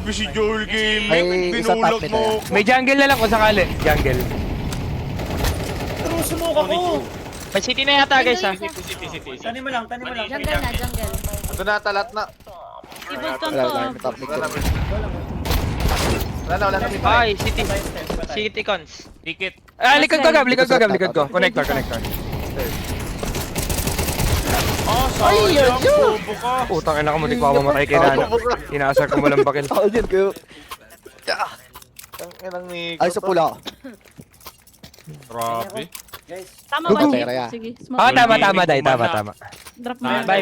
Grabe si Joel Gaming. May isa Binulak top mid mo. May jungle na lang kung sakali. Jungle. Pero sumuka ko. May city na yata guys ha. Tanim mo lang. Jungle na, jungle. Ito na, talat na. Ibog kang Wala, to. wala, may top mid. Wala na. Ay, city. City cons. Ticket. Ah, likod ko, Gab. Likod ko. Connector. Ah, sayang. Bobo ka. Putang ina ko, muntik pa ako mamatay kay Nana. Inaasar ko walang bakil. Ako dyan kayo. Ang inang ni... Ay, sa pula ako. Grabe. Guys. Tama Gugu. ba, Pera ya. Chip? Sige, smoke. Ah, tama, Day. Tama. Drop mo. Bye.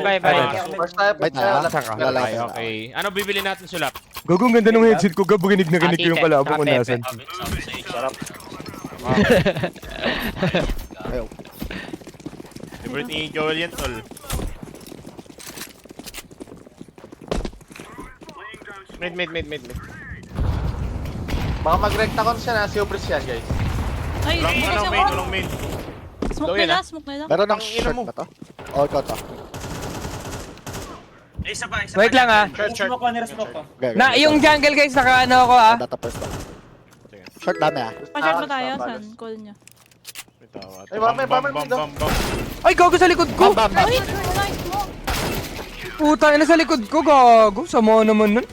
First time, Wait na, Saka. Wala. Okay. Ano bibili natin sulap? Gagong ganda ng headset ko, Gab. Ginig na ginig ko yung kalabang kung nasan. Ayaw. Favorite ni Joel yan, tol. Mid. Baka mag-recta con siya na, si Obris yan guys. Ay, Walang bukas walang ako. main, walang main. Smoke nila, smoke nila. Meron ng Ang ina short mo. ba to? Oh, ikaw to. Wait lang ah. Smoke ko, nira-smoke ko. Okay, Na, yung jungle guys, naka ano ako ah. Data first to. Short dami ah. Pa-short ba tayo? San? Call niya. Ay, bam, Bam. Ay, gago sa likod ko. Ay, nice smoke. Putang ina sa likod ko, gago. Sama naman nun.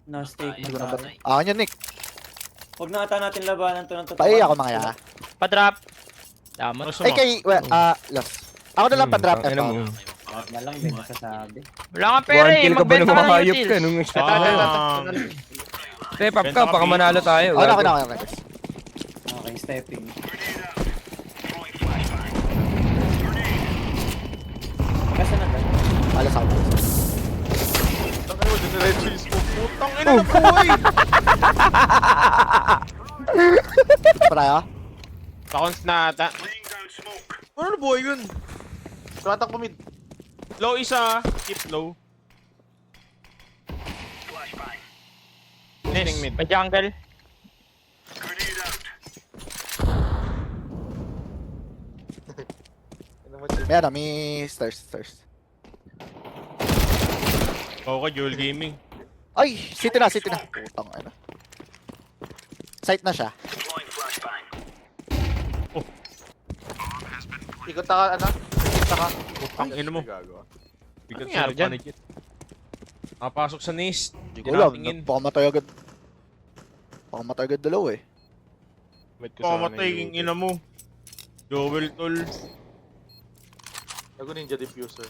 Na-stake mo Siguro tayo. ba? Akin yun, Nick. Huwag na ata natin labanan to ng totoo. Paiya ako mga ya. Pa-drop. Damot. Ay, kay, well, lost. Ako na lang pa-drop Tangina F. mo. Lahat na lang din masasabi. Wala kang pera One eh. kill ka ba Magbenta nung ka ng makahayop ka? utils. Nung step up ka, baka manalo tayo. Ako na, gago. guys. Okay, stepping. Kasi na tayo. Alas ako. Putang ina na boy! Para ya? Pakons na ata. Ano boy yun? Tumatak po mid. Low isa. Keep low. Next. May jungle. May ano, may stairs. Ikaw ka, Joel Gaming. Ay, city na. Putang ano. Sight na siya. Ikot ka, ano? Ikot ka. Putang ina mo. Bigat Ano nangyari sa dyan? panigit. Nakapasok sa nest. Hindi ko Wala, natingin. pakamatay agad. Pakamatay agad dalawa eh. Pamatay yung ina mo. Joel tol. Ako ninja diffuser.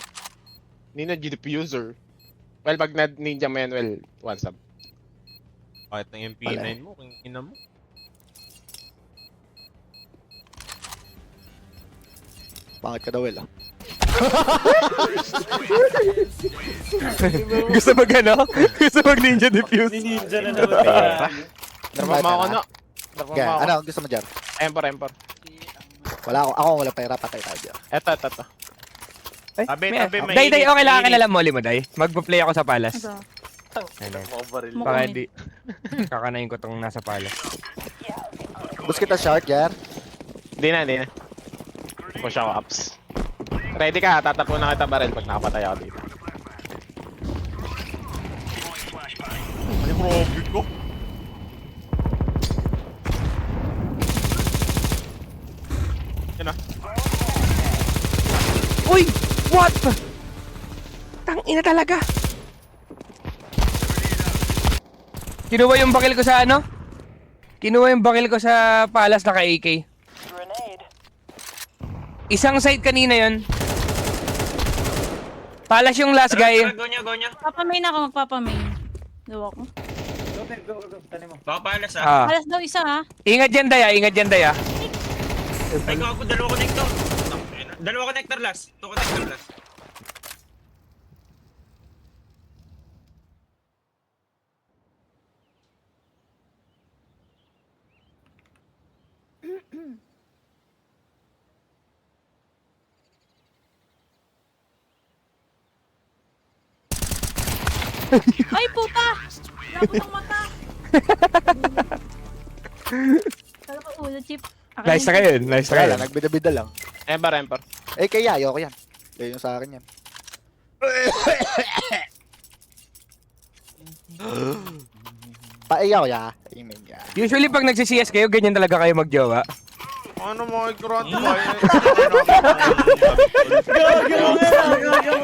Ninja diffuser. Well, pag ninja Manuel, one sub. Kahit ng MP9 mo, yung ina mo. Pangit ka daw, Will ah. Gusto mag ano? Gusto mag ninja defuse? Ninja na naman kaya. Darma mo ako na. Darma Okay, mo ako. ano gusto mo dyan? Empor. Wala ako wala pera, patay tayo dyan. Eto. Ay, Tabi, may- tabi, may Day, init, okay lang may akin alam mo, Limo, Day. Magpa-play ako sa Palace. Ano? Mga baril. Mo Baka kunin. di. Kakanain ko tong nasa Palace. Bus kita short, Jer. Hindi na. Push ako ups. Ready ka, tatapo na kita barrel pag nakapatay ako dito. Ano grabe ko? Yan na. Uy! What? Tangina talaga. Kinuha yung bakil ko sa ano? Kinuha yung bakil ko sa Palace na ka-AK. Isang site kanina yon. Palace yung last guy. Papamain ako, magpapamain. Gawa ko. Go. Tanim mo. Ah. Alas daw isa ha. Ingat dyan, Day. Ingat dyan, Day. Ay, ako, dalawa connector. Dalawa connector last. Two connector last. Ay, puta! Wala ko ng mata. Kala ko ulo, Chip. Akin Nice na yung- kayo. Nice na Kaya kayo. lang, nagbida-bida lang. Empor. Eh, kaya ayoko yan. Kaya yung sa akin yan. Paiyaw ya. Amen ya. Usually pag nagsi-CS kayo, ganyan talaga kayo magjowa. Ano mo, ikurato ba?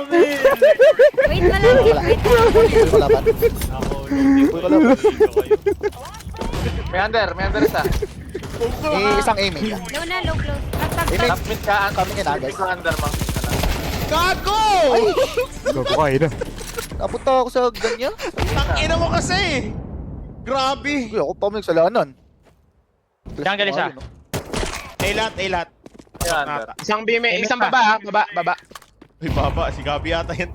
Wait na lang, Wala. wait na lang. Wala ba? May under isa. Isang aiming ya. Low na, low close. Tag, Aiming. Top mid ka, Kami nga guys. Ikaw under mo. Gago! Gago kayo na. Napunta ako sa ganyan. Tangina mo kasi! Grabe! Uy, ako pa may kasalanan. Jungle isa. Elat, elat. May under. Isang bime, isang baba ha. Baba. Uy, baba. Si Gabi yata yan.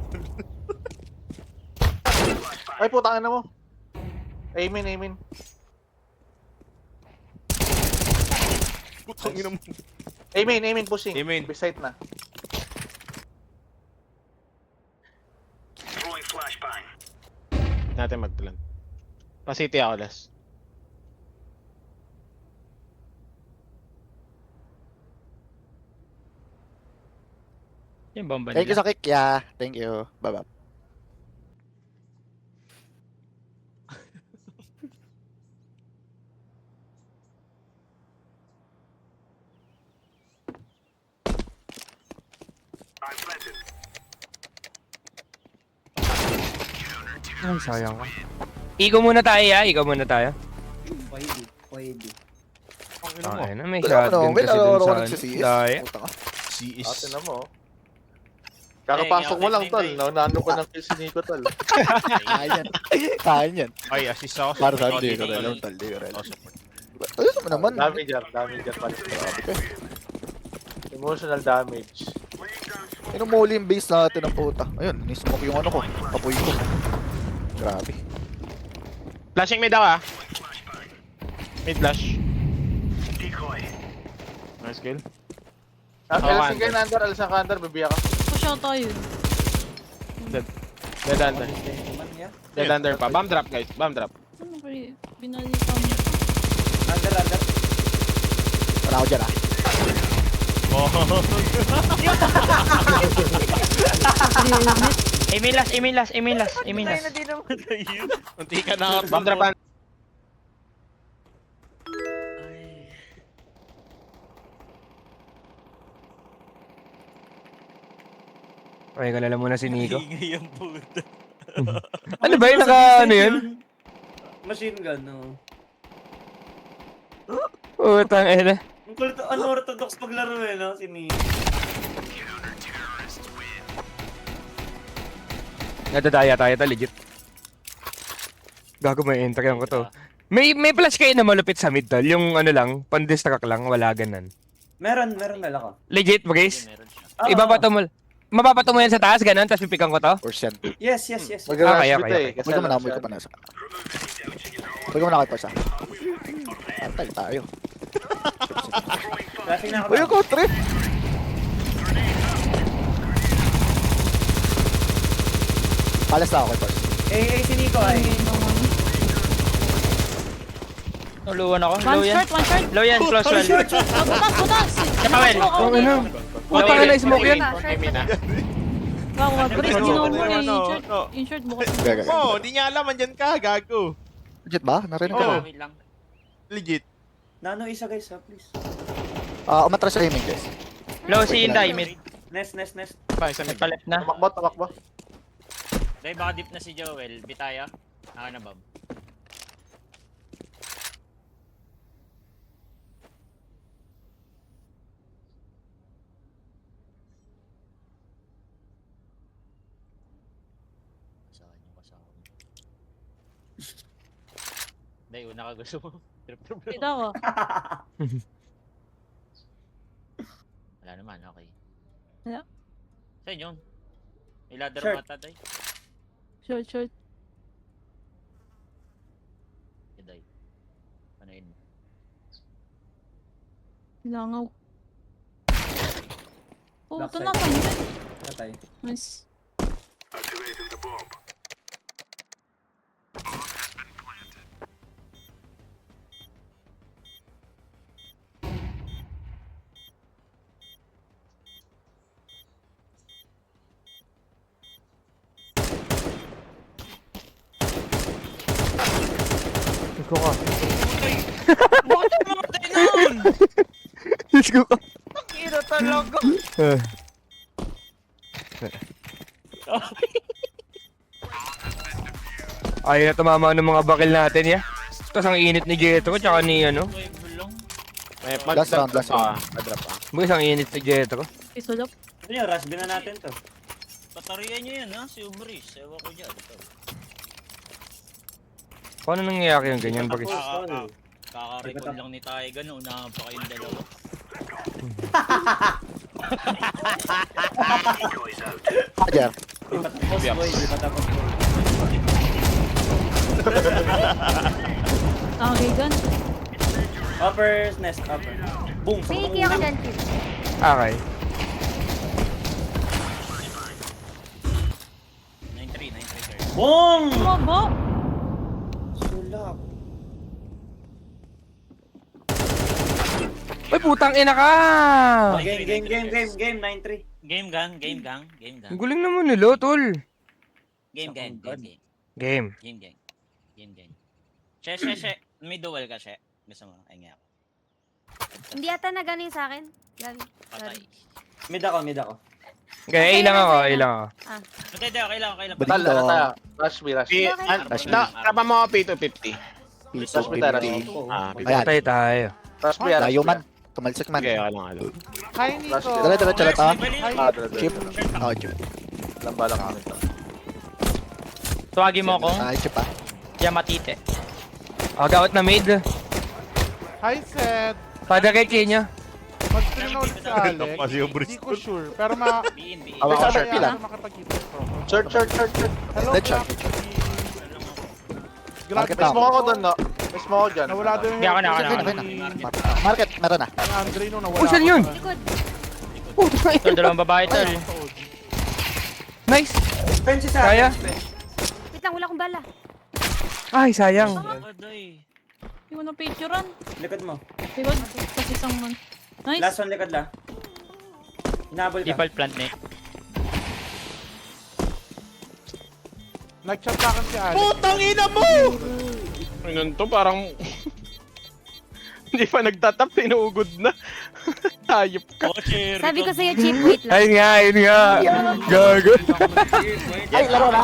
Ay, putang ina mo. Amen. Putang ina mo. Amen, pushing. Amen. Beside na. Natin magplan. Pa-city ako last. Yung bomba Thank you sa kick ya. Thank you. Bye-bye. Ay, sayang ka. Iko muna tayo ya, iko muna tayo. Pwede. Ang ina mo. Ay, na may Wala shotgun wait, kasi dun ako sa nagsisiyis. daya. Puta ka. CS. Ate na mo. Kakapasok mo lang, tol. Nano pa ng kill si Nico, tol. Kayan. Kayan yan. Ay, assist ako. Para sa support. hindi ko rin. Hindi ko rin. Oh, support. Ayos mo naman. Damage yan pala. Emotional damage. Inumuli yung base natin ng puta. Ayun, nismoke yung ano ko. Kapoy ko. Grabe. Flashing mid ako ha. Mid flash. Nice kill. Alisin kayo na under, alisin ka under, bibiya ka. Push out tayo. Dead under. Dead under pa. Bomb drop guys. Bomb drop. Ano kaya? Binalitan mo. Under. Wala ako dyan ah. Aiming last. Unti ka na. Bomb drop an. Ay, kalala muna si Nico. Ano ba yun? Ano yun? Machine gun, no. Utang ina. Ang kulit, unorthodox paglaro eh, no? Si Nino. Nadadaya tayo to, legit. Gago, may entry ko to. May flash kayo na malupit sa mid tol. Yung ano lang, pandistract lang, wala ganan. Meron meron ako. Legit, guys? Oo. Mapapato mo yan sa taas, ganun, tapos pipikan ko to? Or send. Yes. Mag-rush Okay, bit okay. eh. Kasi Huwag ka alam manamoy siya. ka pa nasa. Huwag ka manakit pa siya. Antay tayo. Flashing na ako. Uy, ako, trip! Palas na ako kay Pars. Si Nico ay. Nuluwan ako. One short. Low yan, close well. Butas. Kapawel. Oh, ano? Puta ka na, smoke yan. Aiming na. Gago ka, Chris. Ginawa mo eh. Ano, In-short. ano? In-short bukas. Gaga. Oh, di niya alam. Andyan ka. Gago. Legit ba? Narinig ka Oh. ba? Legit. Nano isa guys, please. Umatras sa aiming, guys. Low si Inday, mid. Nest. Pa, isa mid. Nagpalit na. Tumakbo. Dahil baka deep na si Joel. Bitaya. Ako na, Bob. Dahil una ka gusto mo. Trip. Kita ko. Wala naman, okay. Wala. Saan yun? May ladder Short. mata, Day. Short. Day. Ano yun? Langaw. Oh, ito Backside. na kanya. Patay. Nice. Gago ka. Bakit mamatay nun? Let's go ka. Ina talaga. Ayaw na tumama ng mga bakil natin, ya. Tapos ang init ni Jetro, tsaka ni ano. May bulong. May Last round, last round. Drop ah. Boys, ang init ni Jetro. Isulok. Ano yun, rush bin na natin to. Patariyan nyo yan ha, si Ubris. Ewan ko dyan. Paano nangyayari yung ganyan, bakit? Kaka-recall lang ni Taiga na unahan pa kayong dalawa. Hajar. Di pa tapos boy, di pa tapos boy. Okay, gun. Upper nest, upper. Boom! Sige, ako dyan, Tim. Okay. 9-3, 9-3 sir. Boom! Bobo. Sulap. Ay, putang ina ka! Game, 9-3. Game gang, game gang, game gang. Ang guling naman nila, tol. Game gang, game gang. Game. Game gang. Game gang. She. May duel ka, she. Gusto mo? Ay nga ako. Hindi ata na galing sa akin. Gabi. Patay. Mid ako. Okay, A lang ako, A lang ako. Patay tayo, kailangan. Balik Tal, ano to. tayo? Rush me, rush me. Trapa mo ako P250. Rush me tayo, rush me. Ah, Ayan. Patay tayo. Rush me, rush Layo me. man. Tumalsik man. Okay, alam. Hi, Nico. Dala ta. Chip. Chip. Oh, chip. Lamba lang kami to. Tuwagi mo akong Ah, chip ah. Yamatite. Out na mid. Hi, Seth. Padaretsi niya. Mag-stream na ulit sa Alex. Hindi ko sure. Pero Biin. Awak Sa ka, short pila. makapagkita ko. Short. Hello, Dead shot. Market May down. smoke ako doon, no? May smoke ako dyan. Nawala doon yung Hindi ako na, ako na, ako na. Market, meron na. Andre no, nawala. Oh, saan yun? Likod. Tol, dalawang babae tol. Nice. Fence sa Kaya? Wait lang, wala akong bala. Ay, sayang. Patay. Hindi ko na picturean. Likod mo. Likod. Tapos isang man. Nice. Last one likod la. Hinabol ka. Default plant na eh. Nag-chat sa akin si Alex. Putang ina mo! Ganun to, parang... Hindi pa nagtatap, pinuugod na. Hayop ka. Oh, cherry. Sabi ko sa'yo, Chip, wait lang. Ayun nga. Gago. Ay, laro na.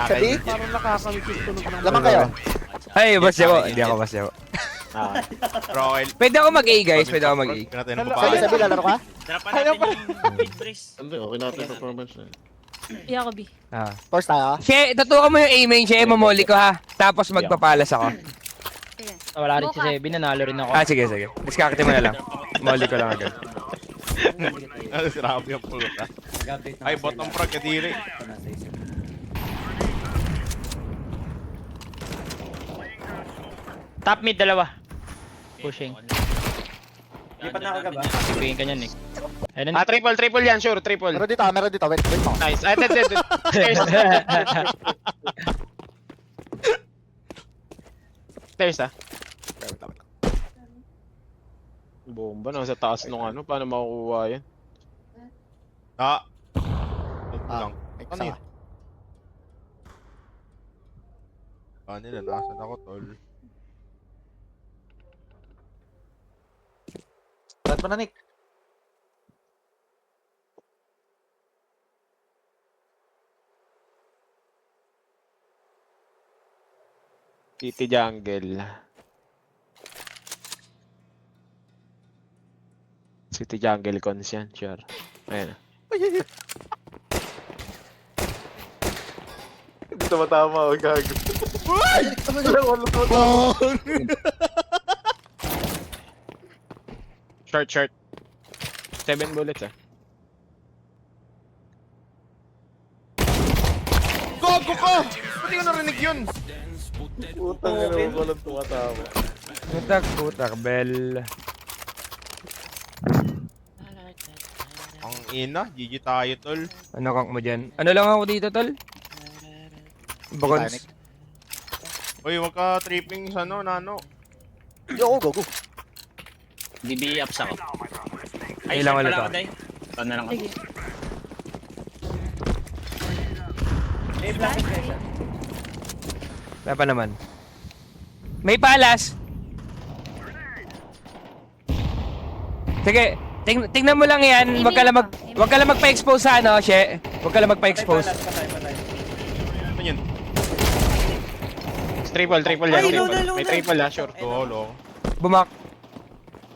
Sabi? Parang nakakawit yung tunog ng... Lamang kayo. Ay, bas ako. Hindi ako bas ako. Roel. Pwede ako mag-A, guys. Pwede ako mag-A. Sabi, lalaro ka? Darapan natin yung mid-brace. Hindi, okay natin performance na. Iya ko, B. Ah. Force tayo. She, tutukan mo yung A main, She. Mamoli ko ha. Tapos magpapalas ako. Sige. Wala rin si Sebi, nanalo rin ako. Ah, sige. Discarte mo na lang. Mamoli ko lang agad. Sirabi ang puta. Nag-update na Ay, kasi bottom la. front, kadiri. Nasa isa. Top mid, dalawa. Pushing. Lipat na ako ka ba? Ibigin ka niyan eh. Ayun Ah, triple yan, sure, triple. Meron dito. Wait mo. Nice. Ay, dead. Stairs ah. Bomba na sa taas nung ano, paano makukuha yan? Ah, Lang. ano yun? Ano na, nasan ako, tol? Lahat mo na, Nick. City Jungle. City Jungle cons yan, sure. Ayan. Hindi tumatama, oh, gago. Short. 7 bullets ah. Gogo ka! Pati ko narinig yun! Putang ina mo, walang tumatama. Putak, bell. Ang ina, GG tayo, tol. Ano kang mo dyan? Ano lang ako dito, tol? Bakons. Uy, wag ka tripping sa ano, nano. Yo, go. BB ups ako. Ay, lang ulit pala ako. ako, Day. Ito na lang ako. Sige. May flash siya. Wala pa naman. May palas. Sige, tingnan mo lang yan. Wag ka lang magpa-expose sa ano, She. Wag ka lang magpa-expose. Patay. Ano yun? Triple yan, Ay, triple. low May na. triple ah, sure. Lolo. Bumak.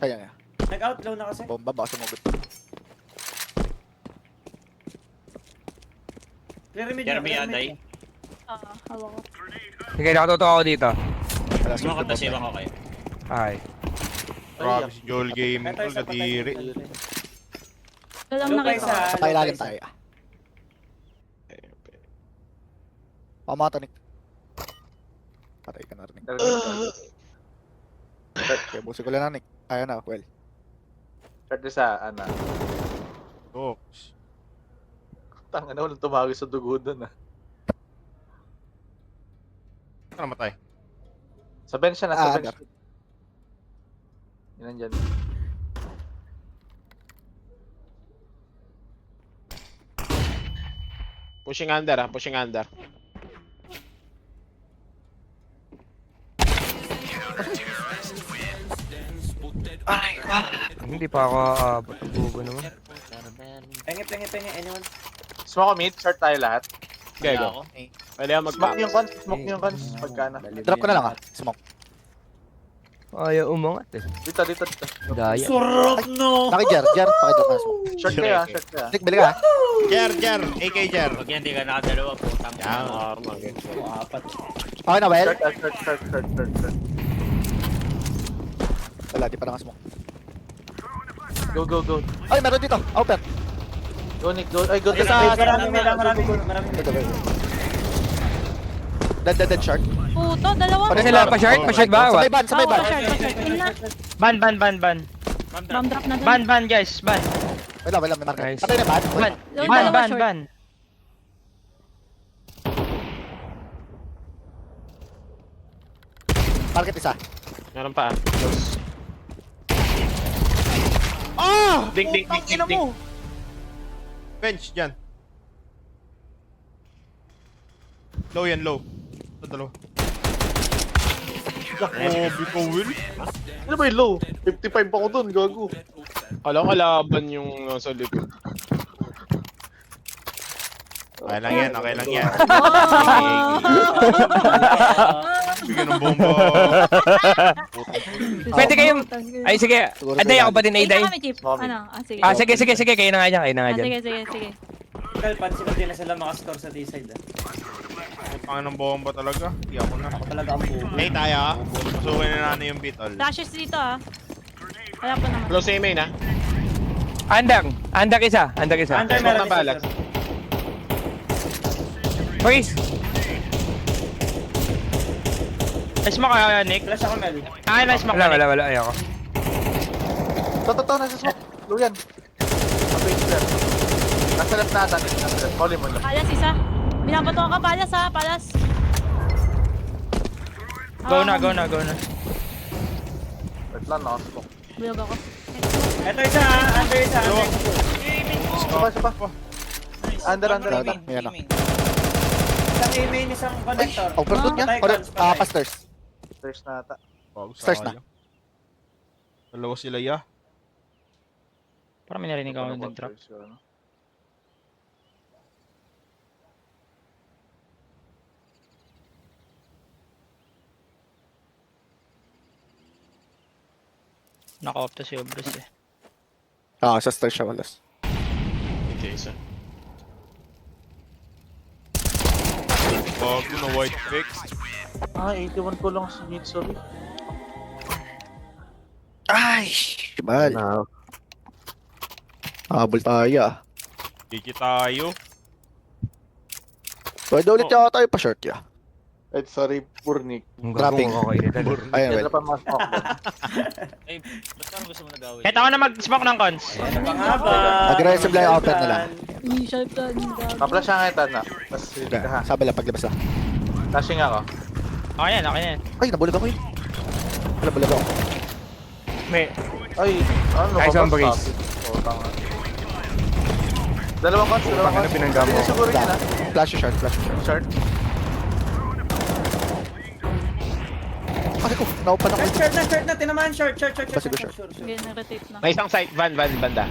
Kaya nga. Nag-outlaw na kasi. Bomba, baka sumagot. Clear mid Jeremy, Aday. Hawak ko. Sige, nakatutok ako dito. Wala Sumakot na siya ko kayo. Ay. Grabe si Joel Gaming Patay tol, sa patay. kadiri. Ito lang Low pa nakita isa. ko. Napailalim tayo. Pamata, Nick. Patay ka na rin. Okay, busi ko lang na, Nick. Ayaw na, well. Short isa, ana. Oops. Tanga na, walang tumawag sa dugo doon ah. Ano namatay? Sa bench siya, nasa bench. Under. Yan nandyan. Pushing under ah, pushing under. Hindi pa ako aabot. Bugo naman. Penge. Anyone? Smoke mid, short tayo lahat. Okay, go. Pwede ako Smoke yung cons, smoke yung cons. Pagkana. Drop ko na lang, ah. Smoke. Ayaw umangat eh. Dito. Daya. Jer, pakidrop na smoke. Short kaya, short kaya. Nick, bili ka, ah. Jer, AK Jer. Pag yan, di ka nakadalawa, putang. Yan. Apat. Okay na, well? Short. Wala, di pa nakasmoke. Go. Ay, meron dito. Open. Go, Nick, go. Ay, go. Marami. Dead short. Puto, dalawa. Ano sila? Pa-short? Pa-short ba? Sabay ban, sabay ban. Pa-short. Yun na. Ban. Bomb drop na dun. Ban guys, ban. Wala, may market. Nice. Patay na ban. Ban. Yung dalawa short. Ban. Market isa. Meron pa ah. Ah! Ding. Bench, dyan. Low yan, low. Ito, dalawa. Grabe ko, Will. Ano ba yung low? 55 pa ko dun, gago. Kala ko kalaban yung nasa likod. Okay lang yan. Bigyan ng bomba. Pwede kayong... Ay, sige. Siguro Aday ako sila. pa din, Ay, Aday. kami, Chip. Ano? Sige. Sige. Kayo na nga dyan, Sige. Pansin ko din na sila makascore sa D-side. Pangin ng bomba talaga. Di ako na. Ako talaga ang buo. Hey, tayo ah. Pasukin na natin yung beetle. Dashes dito ah. Wala pa naman. Close A main ah. Andak isa. Under Smoke meron na balas. Freeze. Nice mo kaya, Nick. Flash ako, Mel. Nice mo kaya. Wala. Ayoko. Totoo, nasa smoke. Low yan. Mabait clear. Nasa left na ata, Nick. Nasa left. Molly mo lang. Palas isa. Binabato ka palas ha. Palas. Go na. Wait lang, naka-smoke. Bulog ako. Ito isa, under isa. Isa pa. Under. Ayan na. Isang A-main, isang connector. Overload niya. Patay, guns, patay. Pa-stairs. Stairs na ata. Stairs na. Dalawa sila ya. Parang may narinig ako ng drop. Naka-off to si Obris eh. Sa stairs siya, walas. Okay, isa. Bago na white fix. 81 ko lang si Mid, sorry. Ay! Bal. Habol tayo, ah. Kiki tayo. Pwede ulit yata tayo pa-short, ya. Ay, sorry, Burnik. Dropping. Ayun, Kaya well. na pa mas-smoke. Ay, basta ano gusto mo na gawin? Kahit ako na mag-smoke ng cons. Pangaba. Aggressive lang yung open nila. Initial plan. Kapla siya nga ito na. Tapos hindi ka ha. Sabi lang, paglabas na. Flashing ako. Okay yan. Ay, nabulag ako yun. Nabulag ako. May... Ay, ano Nice ba? one, Breeze. Oo, tama. Dalawang cons. Ano binangga mo? Hindi siguro yun ha. Flash short. Short. Kasi ko, naupan ako. Short na, tinamaan, short. Basta ko short. Sige, nag-rotate na. May isang site, van, banda.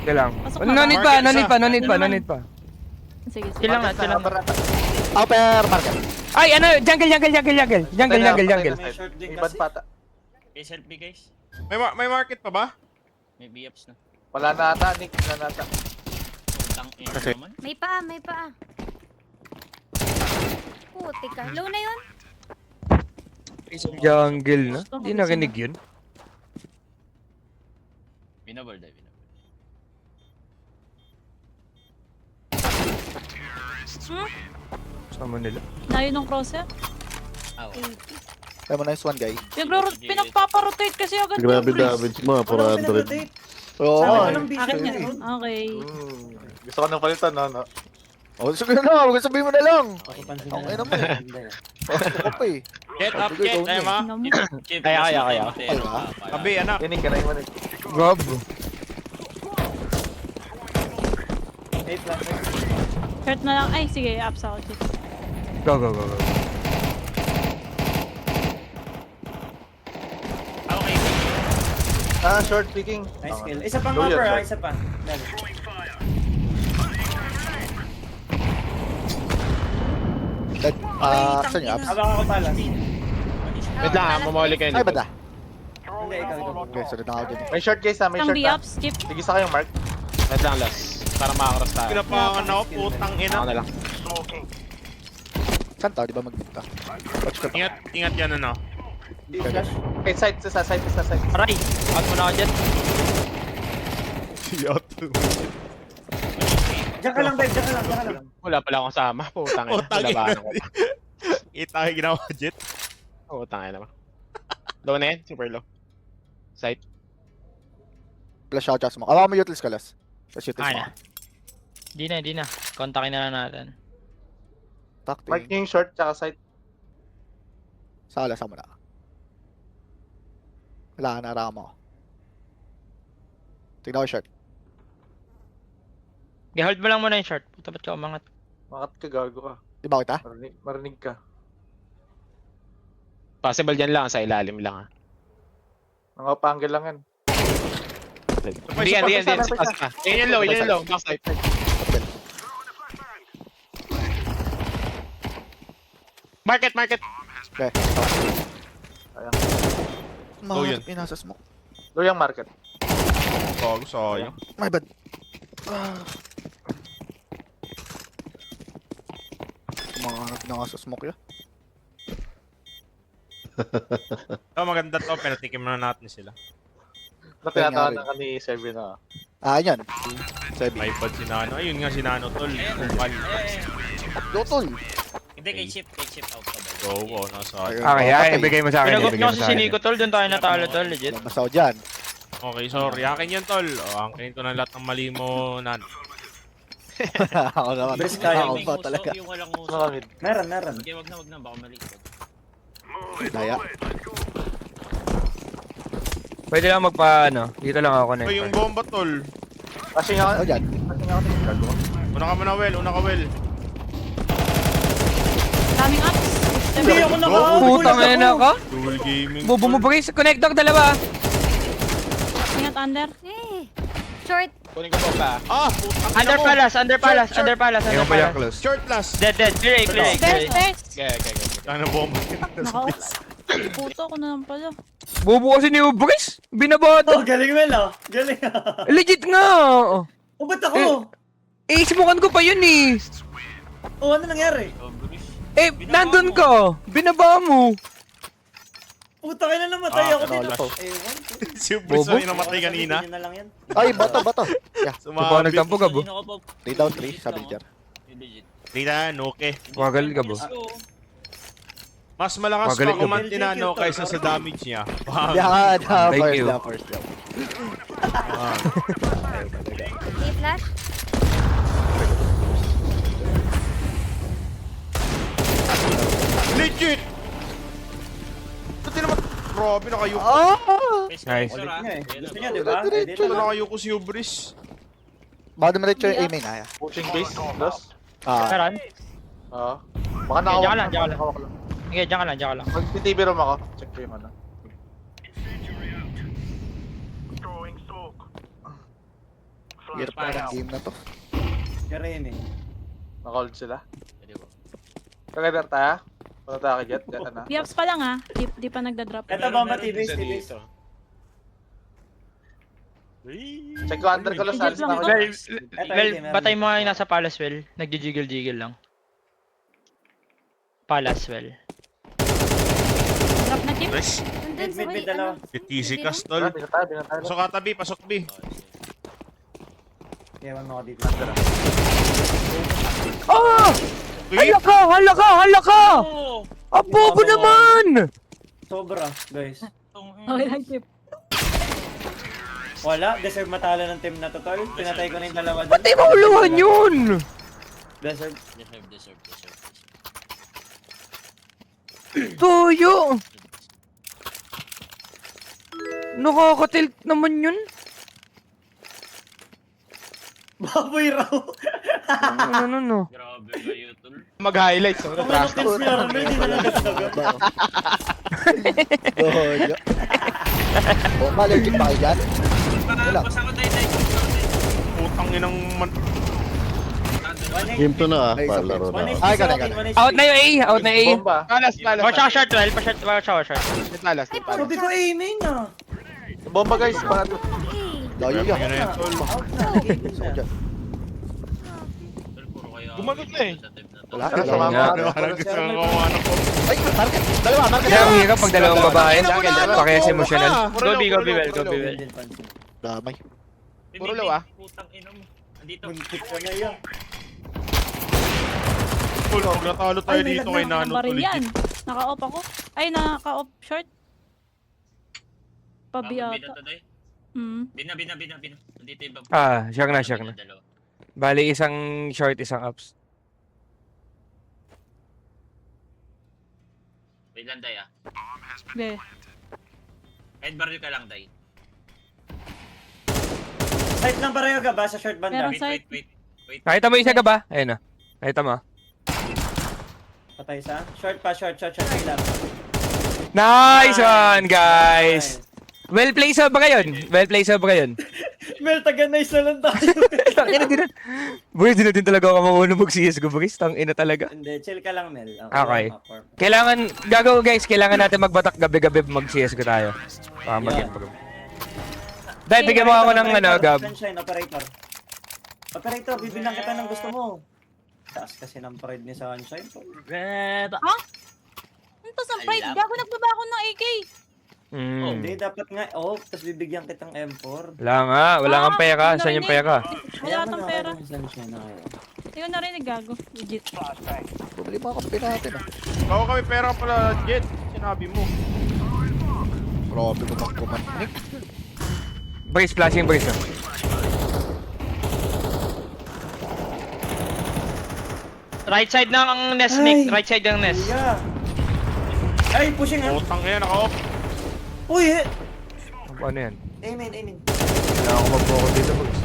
Okay lang. Pasok na. No need pa. Sige, sige. Chill lang na, chill lang. Upper market. Ay, ano, jungle. May short din Iban kasi. pata. Guys, help me guys. May market pa ba? May B-ups na. Wala na ata, Nick. Wala na ata. Utang air naman. May paa. Puti ka. Low na yun. Isang jungle na. Hindi narinig yun. Binabal. Sama nila. Layo ng crosshair. Kaya mo nice one, guy. Pinagpaparotate kasi agad. Grabe damage mo, Walang 400. pinag-rotate. Oo. Sabi ko nga, ng eh. base Akin yun, yan. eh. Okay. Gusto ko nang palitan, no? Oh, sabihin na, huwag sabihin mo na lang. Papansin Okay na. naman. Pasok ko pa eh. Jet up, jet. Ayaw ma. Tingnan mo. Chip, Kaya. Ay, Tabi, anak. Inig ka na yung manig. Gob. 8 lang. Short na lang. Ay, sige, ups ako. Chip. Go. Okay. Short picking. Nice kill. Isa pang Low yan, upper, short. isa pa. Lalo. Saan niya? Ups? Habang ako pala. Wait lang, mamuli kayo. Ay, banda. Hindi, ikaw. Okay, sunod na ako dyan. May short guys ha, may Isang short ha. B-ups, Chip. Sige sa kayong mark. Wait lang, last. Para makakross tayo. Pinapangan ako, putang ina. Ako na lang. Saan tao? Di ba magpunta? Watch ka pa. Ingat yan ano. Flash. Okay, side. Aray! Out mo na ako dyan. Diyan ka lang, babe. Diyan ka lang. Wala pala akong sama. Putang ina. Putang ina. Labanan ko. Kita kayo ginawa, jet. Putang ina naman. Low na yan, super low. Site. Flash out mo. Awa mo utils ka, Las. Flash utils Ay mo. na. Di na. Kontakin na lang natin. Takti. Mark nyo yung short tsaka side. Sa Las, mo na. Wala ka na, rama ko. Tignan ko yung short. I-hold mo lang muna yung short. Puta, ba't ka umangat? Makat ka, gago ka. Di ba kita? Marinig ka. Possible dyan lang, sa ilalim lang ha. Mga panggil lang yan. Diyan. Yan yung low, backside. Market. Okay. Ayan. Oh, yun. Inasa smoke. Low yung market. Gago, sayang. My bad. Sumanganap na nga sa smoke yun. Maganda to, pero tikim na natin sila. Natinatawanan ka ni Sevi na. Yan. Sebi. May pad si Nano. Ayun nga si Nano, tol. Kupal. Lotol. Hindi, kay chip out ka ba? Go, nasa. Okay, ibigay mo sa akin. Pinagop nyo kasi si Nico, tol. Doon tayo natalo, tol. Legit. Labas ako dyan. Okay, sorry. Akin yan, tol. Akin ko na lahat ng mali mo, Nano. Ako naman. Best kaya Ako May pa nguso, talaga. yung walang nguso. Mga mid. Meron. Okay, wag na. Baka mali. Daya. Pwede lang magpa, dito lang ako Ito yung bomba, tol. Kasi nga Ako dyan. gago ka. Una ka muna, well. Daming ups. Hindi ako Putang ina ka? Dual gaming. Bobo mo ba sa connector dalawa? Ingat under. Short. Kunin ko bomba. Putang ina Under mo. palace. Ayun pa yung close. Short last. Dead. Clear. Stairs. Okay. Ano bomba? Nako. Puto ko na lang pala. Bobo kasi ni Ubris. Binabata. Oh, galing Mel, oh. Galing. Legit nga. Oh, ba't ako? Smokan ko pa yun eh. Oh, ano nangyari? Nandun ka. Binaba mo. Puta kayo na namatay ako din. Nolo po. Ewan. Si Bruce Bobo? yung namatay kanina. Yun na lang yan. Ay, bato. Yeah. Di pa ako nagtampo ka, bo? 3 down 3. Sabi ni Jar. Legit. Tita, okay. Wagal ka, bo? Mas malakas Magaling pa ka ba? kumanti Nano kaysa sa damage niya. Wow. Yan. Thank you. First down. May flash. Legit! Ito naman. Grabe na kayo. Nice. Gusto niya, di ba? Ito na kayo ko si Ubris. Baka naman ito yung aiming kaya. Pushing base. Loss. Ah. Meron. Baka Diyan ka lang. Nakawak lang. Okay, dyan ka lang. Mag-TV room ako. Check ko yung ano. Hirap pa ng game na to. Karin eh. Naka-hold sila. Kagandar tayo. Punta tayo kay Jet. Jet na. Yaps pa lang ah. Di pa nagda-drop. Ito bomba TBs. Check ko under ko lang sa alis na ako. Well, batay mo nga yung nasa Palace Well. Nagji-jiggle-jiggle lang. Palace Well. Drop na chip. Nice. Nandun sa Mid, may, dalawa. Easy ka, Tara, stol. binatayo. Pasok ka tabi, pasok B. Ewan mo ako dito. Ah! Uy, Hala ka! Ang bobo naman! Sobra, guys. Okay lang chip. Wala, deserve matalo ng team na to, tol. Pinatay ko na yung dalawa doon. Pati mauluhan yun! Deserve. Toyo! Nakakatilt naman yun. Baboy raw. Ano. Grabe kayo, tol. Mag-highlights. Kung ano kills ni Armel, di na lang nagdagan. Goyo. Oh, malagit pa kayo dyan? Wala. Basta ko tayo. putang inang man... Game to na palaro na. Ay, gana. Out na yung A! Out na A! Bomba. Palas. Watch out short, well. Watch out short. Palas. Sabi ko aiming na. Bomba guys. Para to. Layo yan. Yun na yun, tol. Out na. Game na. Dyan. Puro kayo. Gumagot na eh. Wala. Ano, Wala. sumama. Parang gusto ko ano ko. Ay, market. Dalawa, market. Kaya ang hirap pag dalawang babae. Pakayas emotional. Go B, well. Damay. Puro low, ah. Putang ina mo. Andito. Muntik ka na yan. Tol, pag natalo tayo Ay, may dito lag kay na. Nano, Baril tol. yan. Naka-off ako. Ay, naka-off short. Pabi Bina ata. to, day. Bina. Andito yung bab- Ah, siyak na. Dalawa. Bali, isang short, isang ups. Wait lang, day ah. Be. Kahit baril ka lang, day. Sight lang pareho ka ba sa short banda? Meron side. Wait. Nakita mo isa ka ba? Ayun na. Nakita mo. Patay sa? Short lang. Nice one, guys! Well played sa ba ngayon? Mel, taga-nice na lang tayo. Tangina din na. Boy, di na din talaga ako mauna mag-CSGO, boys. Tangina talaga. Hindi, chill ka lang, Mel. Okay. Kailangan natin magbatak gabi-gabi mag-CSGO tayo. Para mag-game pa. Dahil bigyan mo ako ng ano, Gab. Sunshine, operator. Operator, bibilang kita ng gusto mo. Taas kasi ng pride ni Sunshine. Ha? Ano to sa pride? Gago nagbaba ako ng AK. Hindi, dapat nga. Oh, tapos bibigyan kitang M4. Wala kang pera. Saan yung pera? Wala atang pera. Sunshine na kayo. Hindi ko narinig gago. Legit. Problema ka pa natin ah. Bago kami pera pala, Jet. Sinabi mo. Grabe ko magkumanik. Brace, flashing brace. Right side ng nest, Nick. Right side ng nest. Yeah. Ay, pushing ha. Putang yan, naka-off. Uy, Ano yan? Amen. Kailangan ko mag-focus dito, boys.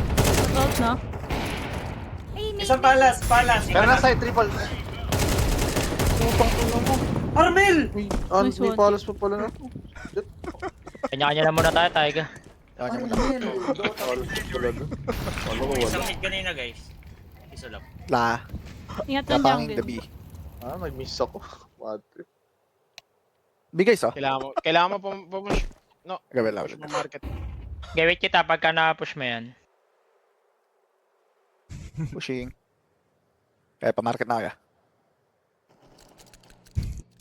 Out na. Ay, may Isang palas. Pero na side triple. Armel! Nice one. Palos pa pala na. Kanya-kanya na muna tayo, Taiga. Isang hit kanina, guys. Isa lang. Ingat lang Kapanging jungle. gabi. Nag-miss ako. Bigay sa? Kailangan mo push Gabi lang. mo market. Gawit kita pagka na-push mo yan. Pushing. Kaya pa-market na kaya.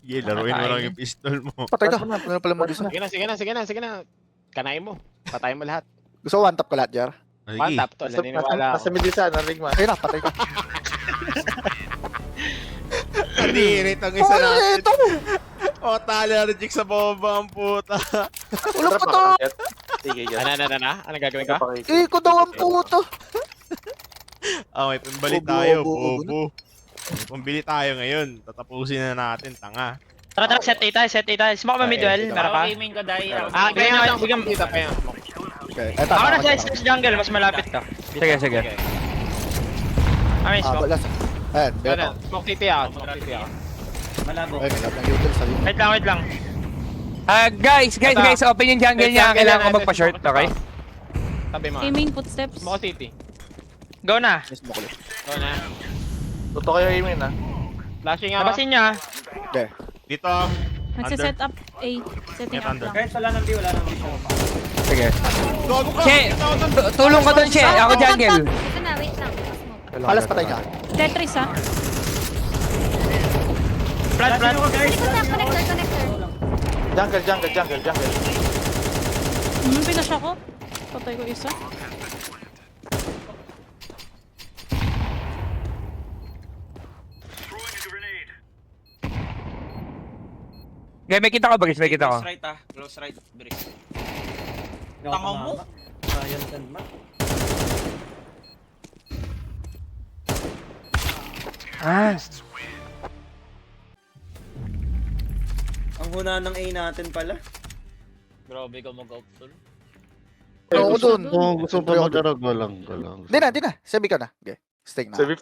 Yeah, laruin mo lang yung pistol mo. Patay ka. Ano pala mag-isa? Sige na. Kanain mo. Patayin mo lahat. Gusto ko one tap ka lahat, Jar? One tap to. Naniniwala Nasa ako. midisa, naring man. Ayun na, patay ka. Padirit ang isa natin. O, tali na reject sa bomba ang puta. Ulo pa to! Sige, Jet. Ano gagawin ka? Iko daw ang puto! May pambali Bobo, tayo, bobo. bobo. May pambili tayo ngayon. Tatapusin na natin, tanga. Tara, set A tayo. Smoke mo midwell, meron ka? Aiming ka, day. Bigyan Dito pa yan. Okay. Ako na sa jungle, mas malapit ka. Sige. May smoke. Ayan, Ganun. beto. Smoke TT ako. Malabo. Ay, nilap ng util sa Wait lang. Guys, open yung jungle niya. Kailangan ko magpa-short, okay? Tabi mo. Aiming footsteps. Smoke City. Go na. Smoke ulit. Go na. Totoo kayo Amin, ha? Flashing ako. Labasin niya. Dito. Nagsiset up A. Setting Net up under. lang. Kahit wala nang B, wala nang B siya. Sige. Gago ka. Che, tulong ka doon, Che. Ako jungle. Ito na, wait lang. Smoke. Palas patay niya. Tetris ha. Plant. Connector na, connector. Jungle. Pinasya ko. Patay ko isa. Okay, may kita ko, Bagis. May kita ko. Close right ah. Close right. Bricks. Tama Tama mo? Ryan Sandman. Ah. Ang huna ng A natin pala. Grabe ka mag-out tol. Ako dun. Kung gusto pa mag-ano, go lang. Hindi na. Sabi ka na. Okay. Stay na. Sabi